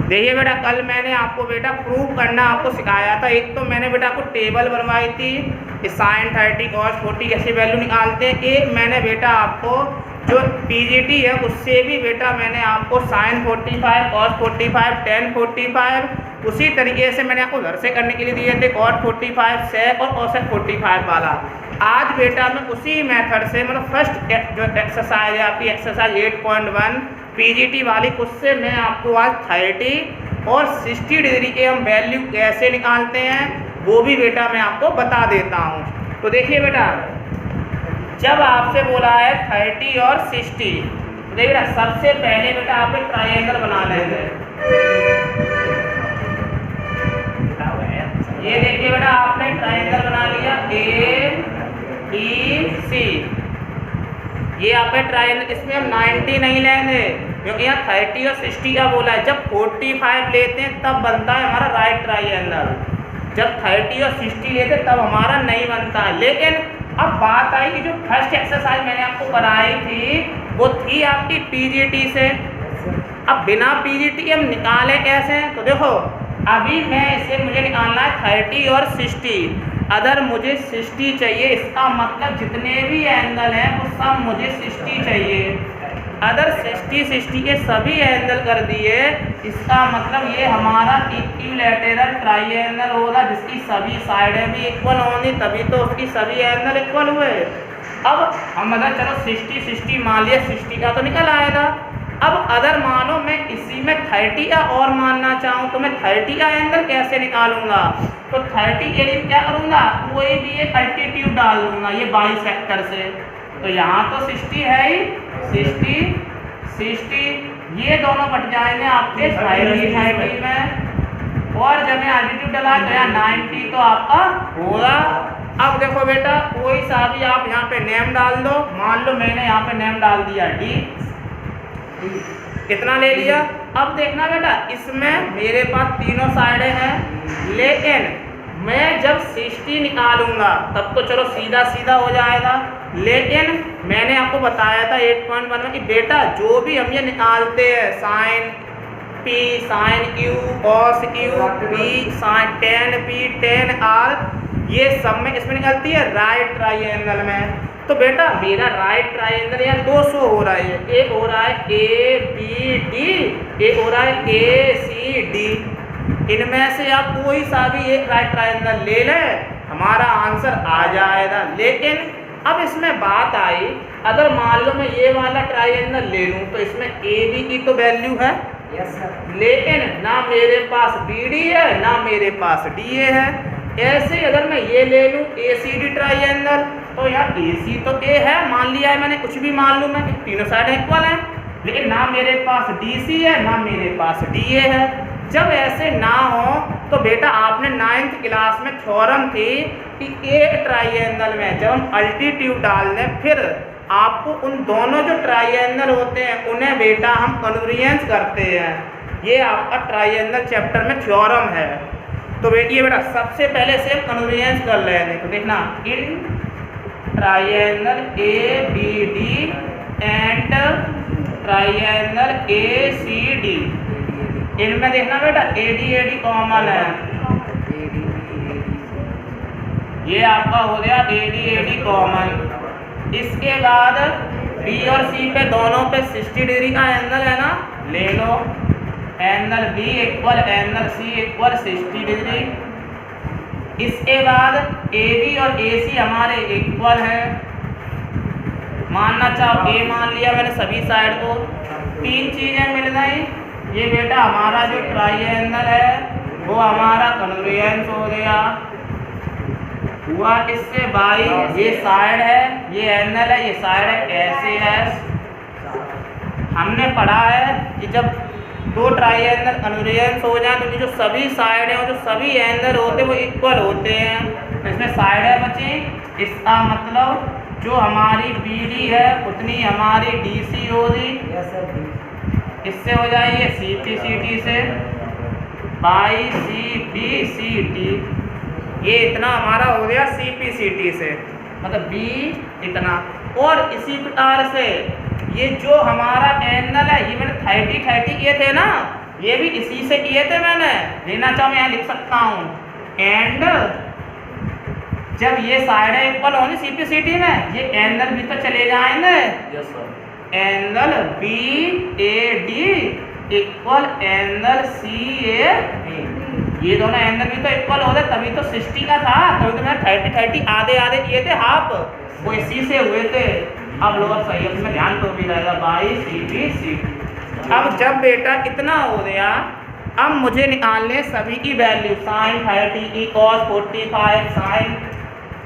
देखिए बेटा, कल मैंने आपको बेटा प्रूव करना आपको सिखाया था। एक तो मैंने बेटा आपको टेबल बनवाई थी कि साइन 30 cos 40 ऐसी वैल्यू निकालते हैं। एक मैंने बेटा आपको जो पीजीटी है उससे भी बेटा मैंने आपको साइन 45 cos 45 tan 45 उसी तरीके से मैंने आपको घर से करने के लिए दिए थे cot 45 sec और cosec 45 वाला। आज बेटा मैं उसी मेथड से मतलब फर्स्ट जो एक्सरसाइज है आपकी एक्सरसाइज 8.1 पीजीटी वाली, उससे मैं आपको आज 30 और 60 डिग्री के हम वैल्यू कैसे निकालते हैं वो भी बेटा मैं आपको बता देता हूँ। तो देखिए बेटा, जब आपसे बोला है 30 और 60, तो देखिए बेटा सबसे पहले बेटा आप एक ट्रायंगल बना लेंगे। ये देखिए बेटा आपने ट्रायंगल बना लिया ABC। ये आपका ट्रायंगल, इसमें हम 90 नहीं लेंगे क्योंकि यहाँ 30 और 60 का बोला है। जब 45 लेते हैं तब बनता है हमारा राइट ट्रायंगल, जब 30 और 60 लेते हैं तब हमारा नहीं बनता है। लेकिन अब बात आई कि जो फर्स्ट एक्सरसाइज मैंने आपको कराई थी वो थी आपकी पीजीटी से। अब बिना पीजीटी हम निकालें कैसे? तो देखो अभी मैं इसे मुझे निकालना है 30 और 60। अगर मुझे 60 चाहिए, इसका मतलब जितने भी एंगल हैं वो सब मुझे 60 चाहिए। अगर 60 के सभी एंगल कर दिए, इसका मतलब ये हमारा इक्विलैटरल ट्रायंगल होगा जिसकी सभी साइडें भी इक्वल होंगी, तभी तो उसकी सभी एंगल इक्वल हुए। अब हम अगर चलो 60 मान लिया, 60 का तो निकल आएगा। अब अगर मानो मैं इसी में 30 का और मानना चाहूँ तो मैं 30 का एंगल कैसे निकालूंगा? तो 30 के लिए क्या करूँगा, कोई भी एक अल्टीट्यूड डाल दूंगा ये बाइसेक्टर से। तो यहाँ तो 60 है ही, 60 ये दोनों बट जाएंगे आपके 30 में, और जब मैं अल्टीट्यूड डाला तो यहाँ 90 तो आपका होगा। अब देखो बेटा कोई सा भी आप यहाँ पे नेम डाल दो। मान लो मैंने यहाँ पे नेम डाल दिया D, कितना ले लिया। अब देखना बेटा इसमें मेरे पास तीनों साइडें हैं, लेकिन मैं जब 60 निकालूंगा तब तो चलो सीधा सीधा हो जाएगा। लेकिन मैंने आपको बताया था 8.1 में कि बेटा जो भी हम ये निकालते हैं sine P sine Q cos Q P sine tan P tan R, ये सब में इसमें निकलती है राइट ट्रायंगल में। तो बेटा मेरा राइट ट्रायंगल यहाँ 200 हो रहा है, एक हो रहा है ABD, एक हो रहा है ACD। इनमें से आप कोई सा भी एक राइट ट्रायंगल ले लें, हमारा आंसर आ जाएगा। लेकिन अब इसमें बात आई, अगर मान लो मैं ये वाला ट्रायंगल ले लूँ तो इसमें AB की तो वैल्यू है, लेकिन ना मेरे पास BD है ना मेरे पास DA है। ऐसे अगर मैं ये ले लूँ ACD ट्रायंगल, तो यार AC तो A है, मान लिया है मैंने, कुछ भी मान लूँ मैं, तीनों साइड इक्वल हैं, लेकिन ना मेरे पास DC है ना मेरे पास DA है। जब ऐसे ना हो तो बेटा आपने 9th क्लास में थ्योरम थी कि एक ट्रायंगल में जब हम अल्टीट्यूड डाल दें फिर आपको उन दोनों जो ट्रायंगल होते हैं उन्हें बेटा हम कन्वर्जेंस करते हैं। ये आपका ट्रायंगल चैप्टर में थ्योरम है। तो ये बेटा सबसे पहले से कन्वर्जेंस कर लेंगे। तो देखना in triangle ABD and triangle ACD, इनमें देखना बेटा AD कॉमन है, ये आपका हो गया AD कॉमन। इसके बाद B और C पे दोनों पे 60 डिग्री का एंगल है ना, ले लो angle B equal angle C equal 60 degree. इसके बाद AB और AC हमारे इक्वल है, मानना चाहो A मान लिया मैंने सभी साइड को, तीन चीज़ें मिल गई। ये बेटा हमारा जो ट्रायंगल है वो हमारा कन्वर्जेंस हो गया हुआ। इससे बाई ये साइड है, ये एंगल है, ये साइड है, ऐसे है। हमने पढ़ा है कि जब दो ट्रायंगल कन्वर्जेंस हो जाए तो जो सभी साइड हैं और जो सभी एंगल होते हैं वो इक्वल होते हैं। इसमें साइडें बची, इसका मतलब जो हमारी BD है उतनी हमारी DC होगी, इससे हो जाएगी CPCT से बाई CPCT, ये इतना हमारा हो गया CPCT से, मतलब B इतना। और इसी प्रकार से ये जो हमारा एंगल है, ये मैंने 30 किए थे ना, ये भी इसी से किए थे मैंने, लेना चाहो मैं यहाँ लिख सकता हूँ। एंड जब ये साइड इक्वल होंगी सीपीसीटी में, ये एंगल भी तो चले जाएंगे। Yes sir. Angle B A D equal angle C A B, ये दोनों एंगल भी तो इक्वल हो गए, तभी तो 60 का था, तभी तो मैं 30-30 आधे आधे किए थे हाफ, वो इसी से हुए थे। अब लोअर सही है, उसमें ध्यान तो भी रहेगा बाई सी बी सी। अब जब बेटा इतना हो गया, अब मुझे निकालने सभी की value, sine 30 cos 45 sine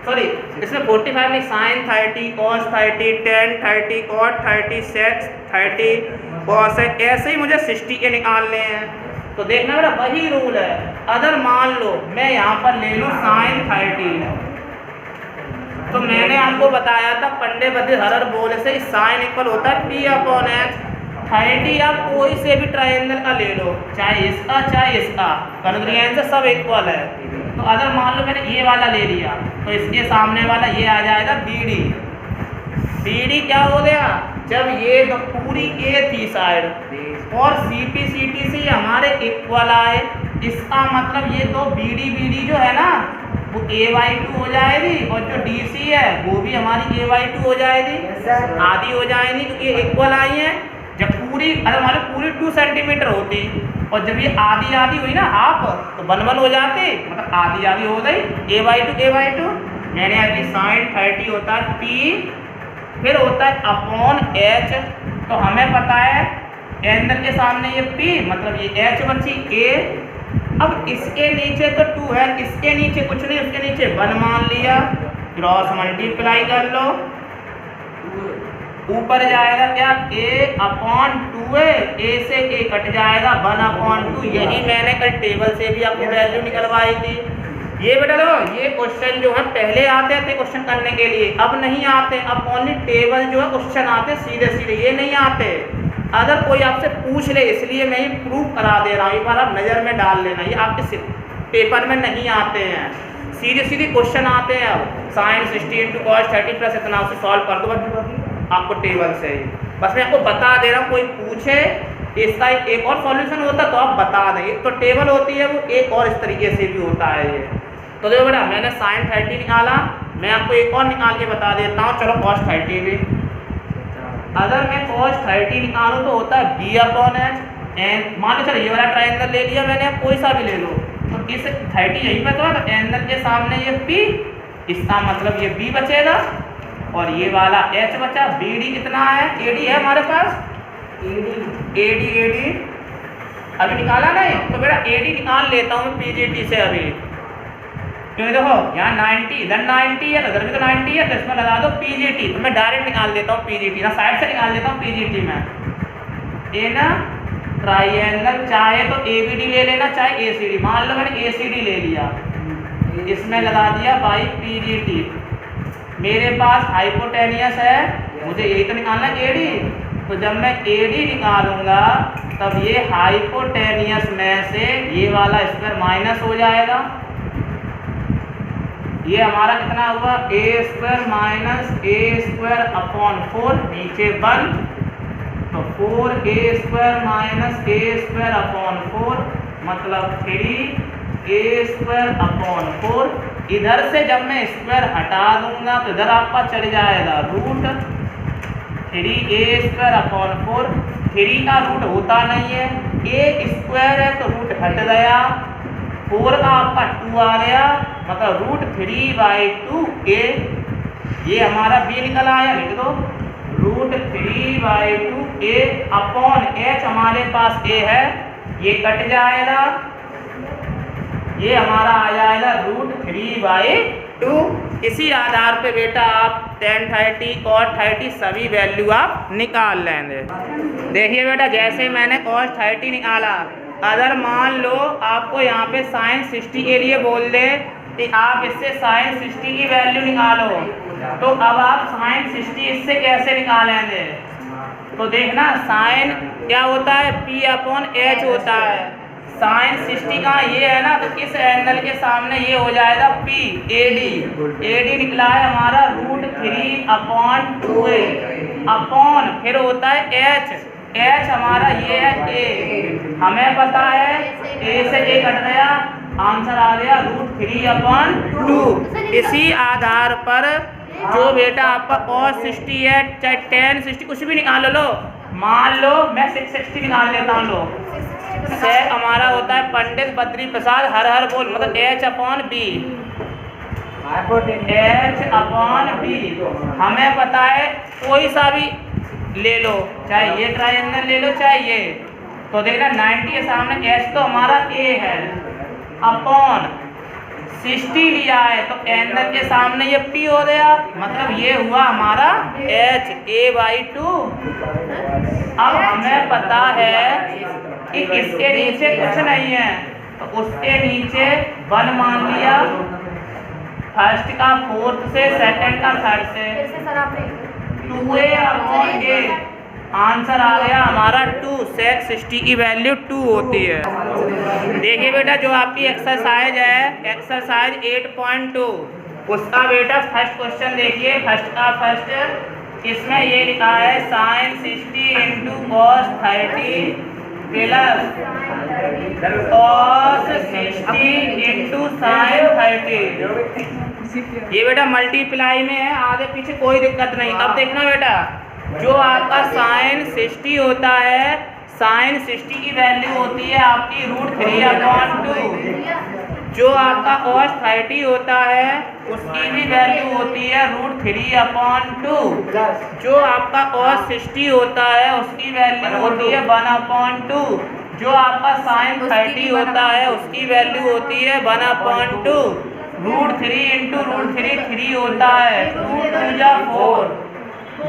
sorry इसमें 45 नहीं, sine 30 cos 30 tan 30 cot 30 sec 30 cos, ऐसे ही मुझे 60 के निकालने हैं। तो देखना मेरा वही रूल है। अगर मान लो मैं यहाँ पर ले लूँ साइन 30, तो मैंने आपको बताया था पंडे बदे हरर बोले से साइन इक्वल होता है पी अपॉन एच। 30 आप कोई से भी ट्रायंगल का ले लो, चाहे इसका चाहे इसका, कॉन्ग्रुएंस से सब इक्वल है। तो अगर मान लो मैंने ये वाला ले लिया, तो इसके सामने वाला ये आ जाएगा बी डी। बी डी क्या हो गया, जब ये तो पूरी ए थी साइड और सी पी सी टी से हमारे इक्वल आए, इसका मतलब ये तो बी डी जो है ना वो a/2 हो जाएगी, और जो डी सी है वो भी हमारी a/2 हो जाएगी, आधी हो जाएगी, क्योंकि ये इक्वल आई है। जब पूरी अगर मान लो पूरी 2 सेंटीमीटर होती और जब ये आधी आधी हुई ना हाफ, तो 1-1 हो जाते, मतलब आधी आधी हो गई, a/2 मैंने अभी साइन 30 होता है p, फिर होता है अपॉन h। तो हमें पता है एंगल के सामने ये p, मतलब ये h बची a। अब इसके नीचे तो 2 है, इसके नीचे कुछ नहीं, उसके नीचे 1 मान लिया, क्रॉस मल्टीप्लाई कर लो, ऊपर जाएगा क्या a/2 है, a से a कट जाएगा 1/2। यही मैंने कल टेबल से भी आपको वैल्यू निकलवाई थी। ये बेटा लो, ये क्वेश्चन जो है पहले आते थे क्वेश्चन करने के लिए, अब नहीं आते, अब ओनली टेबल जो है क्वेश्चन आते सीधे सीधे, ये नहीं आते। अगर कोई आपसे पूछ ले, इसलिए मैं ये प्रूफ करा दे रहा हूँ, एक बार आप नज़र में डाल लेना, ये आपके पेपर में नहीं आते हैं, सीधे सीधे क्वेश्चन आते हैं। अब साइन 60 × cos 30 प्लस इतना, उसे सॉल्व कर दो आपको टेबल से ही। बस मैं आपको बता दे रहा हूँ, कोई पूछे इसका एक और सॉल्यूशन होता तो आप बता दें। एक तो टेबल होती है, वो एक और इस तरीके से भी होता है ये। तो देखो बेटा, मैंने साइन 30 निकाला, मैं आपको एक और निकाल के बता देता हूँ। चलो cos 30 भी, अगर मैं cos 30 निकालूँ तो होता है b/h। एंड मान लो चलो ये वाला ट्रायंगल ले लिया मैंने, कोई सा भी ले लो, तो इस 30 यहीं पे तो है, तो एंगल के सामने ये p, इसका मतलब ये b बचेगा, और ये वाला h बचा। बी डी कितना है, ए डी है हमारे पास, ए डी अभी निकाला नहीं, तो बेटा ए डी निकाल लेता हूँ पीजीटी से अभी, क्योंकि देखो यहाँ 90 इधर 90 है, इधर भी तो 90 है, तो इसमें लगा दो पीजीटी, तो मैं डायरेक्ट निकाल देता हूँ पीजीटी ना, साइड से निकाल देता हूँ पीजीटी में। ए ना ट्राइंगल, चाहे तो ए बी डी ले लेना, चाहे ए सी डी, मान लो मैंने ए सी डी ले लिया, इसमें लगा दिया बाई पीजीटी। मेरे पास हाइपोटेनियस है, मुझे यही तो निकालना ए डी, तो जब मैं ए डी निकालूंगा तब ये हाइपोटेनियस में से ये वाला स्क्वायर माइनस हो जाएगा, ये हमारा कितना हुआ a² माइनस a² अपॉन 4, नीचे 1, तो 4a² माइनस a² अपॉन 4 मतलब 3a² अपॉन 4। इधर से जब मैं स्क्वायर हटा दूंगा तो इधर आपका चल जाएगा रूट 3a² अपॉन 4। 3 का रूट होता नहीं है, a स्क्वायर है तो रूट हट गया, 4 का आपका 2 आ गया, मतलब रूट 3/2a। ये हमारा b निकल आया, लिख दो रूट 3/2a अपॉन h, हमारे पास a है, ये कट जाएगा, ये हमारा आ जाएगा रूट 3/2। इसी आधार पे बेटा आप tan 30 cos 30 सभी वैल्यू आप निकाल लेंगे। देखिए बेटा, जैसे मैंने cos 30 निकाला, अगर मान लो आपको यहाँ पे sin 60 के लिए बोल दे कि आप इससे sin 60 की वैल्यू निकालो, तो अब आप sin 60 इससे कैसे निकालेंगे? तो देखना, sin क्या होता है, p/h होता है, साइन 60 का ये है ना, तो इस एंगल के सामने ये हो जाएगा p, AD निकला है हमारा रूट 3/2a अपॉन, फिर होता है h, एच हमारा ये है ए, हमें पता है ए से ए कट गया, आंसर आ गया √3/2। इसी आधार पर जो बेटा आपका cos 60 है, चाहे tan 60 कुछ भी निकाल लो, मान लो मैं 660 निकाल लेता हूँ। लो सेक हमारा होता है पंडित बद्री प्रसाद हर हर बोल, मतलब H/B, H/B। हमें पता है कोई सा भी ले लो, चाहे ये ट्रायंगल ले लो चाहे ये, तो देखना 90 के सामने H तो हमारा A है, अपॉन 60 लिया है तो एंगल के सामने ये P हो गया, मतलब ये हुआ हमारा HA/2। अब हमें पता है कि इसके नीचे कुछ नहीं है, तो उसके नीचे 1 मान लिया, फर्स्ट का फोर्थ से, सेकंड का थर्ड से, 2A/A, आंसर आ गया हमारा 2। सेक 60 की वैल्यू 2 होती है। देखिए बेटा जो आपकी एक्सरसाइज है, एक्सरसाइज 8.2, उसका बेटा फर्स्ट क्वेश्चन देखिए, फर्स्ट का फर्स्ट, इसमें ये लिखा है sin 60 × cos 30 plus cos 60 × sin 30। ये बेटा मल्टीप्लाई में है, आगे पीछे कोई दिक्कत नहीं। अब देखना बेटा जो आपका sin 60 होता है, sin 60 की वैल्यू होती है आपकी √3/2। जो आपका cos 30 होता है उसकी भी वैल्यू होती है √3/2। जो आपका cos 60 होता है उसकी वैल्यू होती है 1/2। जो आपका sin 30 होता है उसकी वैल्यू होती है 1/2। √3 × √3 3 होता है, 2 2 जा 4,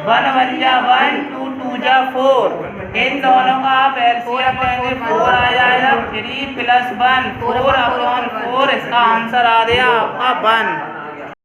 1 1 जा 1, 2 2 जा 4। इन दोनों का आप एलसीएम लेंगे 4 आ जाएगा, 3 + 1 4/4, इसका आंसर आ गया आपका 1।